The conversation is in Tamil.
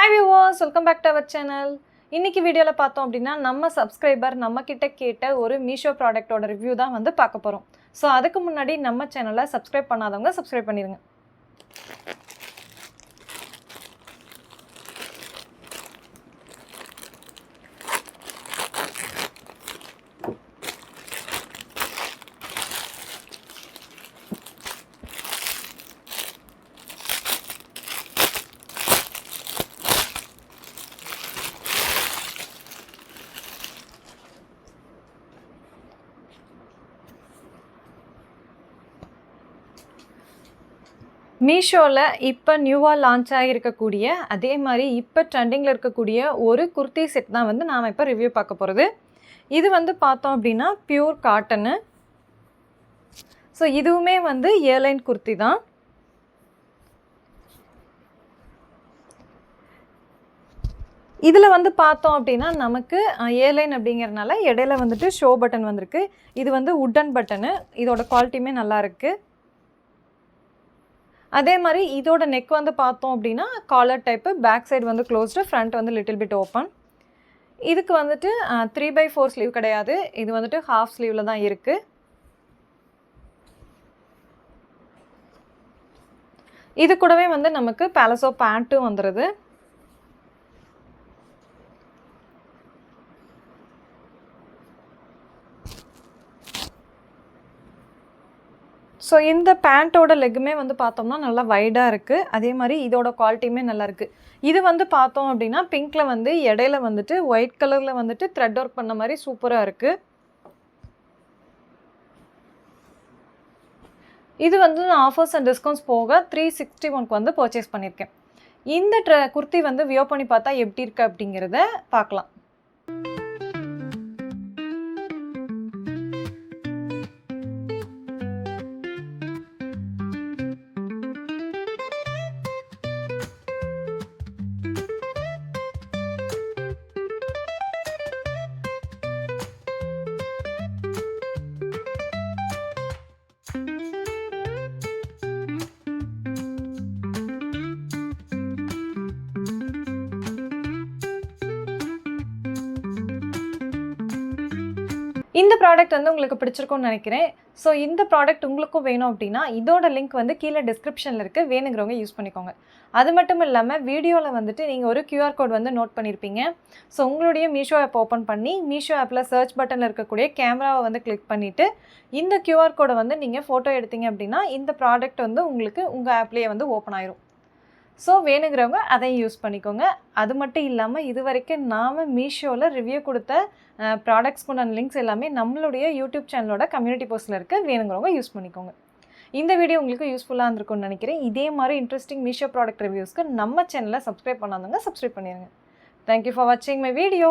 Hi viewers, welcome back to our channel. இன்னைக்கு வீடியோல பார்த்தோம் அப்படினா நம்ம சப்ஸ்கிரைபர் நம்ம கிட்ட கேட்ட ஒரு மீஷோ ப்ராடக்ட்டோட ரிவ்யூ தான் வந்து பார்க்க போறோம். சோ அதுக்கு முன்னாடி நம்ம சேனலை சப்ஸ்கிரைப் பண்ணாதவங்க சப்ஸ்கிரைப் பண்ணிருங்க. மீஷோல இப்போ நியூவா லான்ச் ஆகியிருக்கக்கூடிய அதே மாதிரி இப்போ ட்ரெண்டிங்கில் இருக்கக்கூடிய ஒரு குர்த்தி செட் தான் வந்து நாம் இப்போ ரிவ்யூ பார்க்க போகிறது. இது வந்து பார்த்தோம் அப்படின்னா பியூர் காட்டனு. ஸோ இதுவுமே வந்து ஏர்லைன் குர்த்தி தான். இதில் வந்து பார்த்தோம் அப்படின்னா நமக்கு ஏர்லைன் அப்படிங்கிறதுனால இடையில வந்துட்டு ஷோ பட்டன் வந்திருக்கு. இது வந்து உட்டன் பட்டனு. இதோட குவாலிட்டியுமே நல்லா இருக்குது. அதே மாதிரி இதோட நெக் வந்து பார்த்தோம் அப்படின்னா காலர் டைப்பு, பேக் சைடு வந்து க்ளோஸ்டு, ஃப்ரண்ட் வந்து லிட்டில் பிட் ஓப்பன். இதுக்கு வந்துட்டு 3/4 ஸ்லீவ் கிடையாது, இது வந்துட்டு ஹாஃப் ஸ்லீவில் தான் இருக்குது. இது கூடவே வந்து நமக்கு பேலசோ பேண்ட்டும் வந்துடுது. ஸோ இந்த பேண்ட்டோட லெக்குமே வந்து பார்த்தோம்னா நல்லா வைடாக இருக்குது. அதே மாதிரி இதோட குவாலிட்டியுமே நல்லாயிருக்கு. இது வந்து பார்த்தோம் அப்படின்னா பிங்க்கில் வந்து இடையில வந்துட்டு ஒயிட் கலரில் வந்துட்டு த்ரெட் ஒர்க் பண்ண மாதிரி சூப்பராக இருக்குது. இது வந்து நான் ஆஃபர்ஸ் அண்ட் டிஸ்கவுண்ட்ஸ் போக 361க்கு வந்து பர்ச்சேஸ் பண்ணியிருக்கேன். இந்த குர்த்தி வந்து வியோ பண்ணி பார்த்தா எப்படி இருக்குது அப்படிங்கிறத பார்க்கலாம். இந்த ப்ராடக்ட் வந்து உங்களுக்கு பிடிச்சிருக்கும்னு நினைக்கிறேன். ஸோ இந்த ப்ராடக்ட் உங்களுக்கும் வேணும் அப்படின்னா இதோட லிங்க் வந்து கீழே டிஸ்கிரிப்ஷனில் இருக்குது, வேணுங்கிறவங்க யூஸ் பண்ணிக்கோங்க. அது மட்டும் இல்லாமல் வீடியோவில் வந்துட்டு நீங்கள் ஒரு QR கோட் வந்து நோட் பண்ணியிருப்பீங்க. ஸோ உங்களுடைய மீஷோ ஆப் ஓப்பன் பண்ணி மீஷோ ஆப்பில் சர்ச் பட்டனில் இருக்கக்கூடிய கேமராவை வந்து கிளிக் பண்ணிவிட்டு இந்த QR கோடை வந்து நீங்கள் ஃபோட்டோ எடுத்தீங்க அப்படின்னா இந்த ப்ராடக்ட் வந்து உங்களுக்கு உங்கள் ஆப்லேயே வந்து ஓப்பன் ஆயிரும். ஸோ வேணுங்கிறவங்க அதையும் யூஸ் பண்ணிக்கோங்க. அது மட்டும் இல்லாமல் இது வரைக்கும் நாம் மீஷோவில் ரிவ்யூ கொடுத்த ப்ராடக்ட்ஸ்க்குண்டான லிங்க்ஸ் எல்லாமே நம்மளுடைய யூடியூப் சேனலோட கம்யூனிட்டி போஸ்ட்டில் இருக்குது, வேணுங்கிறவங்க யூஸ் பண்ணிக்கோங்க. இந்த வீடியோ உங்களுக்கு யூஸ்ஃபுல்லாக இருந்திருக்கும்னு நினைக்கிறேன். இதே மாதிரி இன்ட்ரெஸ்டிங் மீஷோ ப்ராடக்ட் ரிவ்யூஸ்க்கு நம்ம சேனலை சப்ஸ்கிரைப் பண்ணாதவங்க சப்ஸ்கிரைப் பண்ணிடுங்க. தேங்க்யூ ஃபார் வாட்சிங் மை வீடியோ.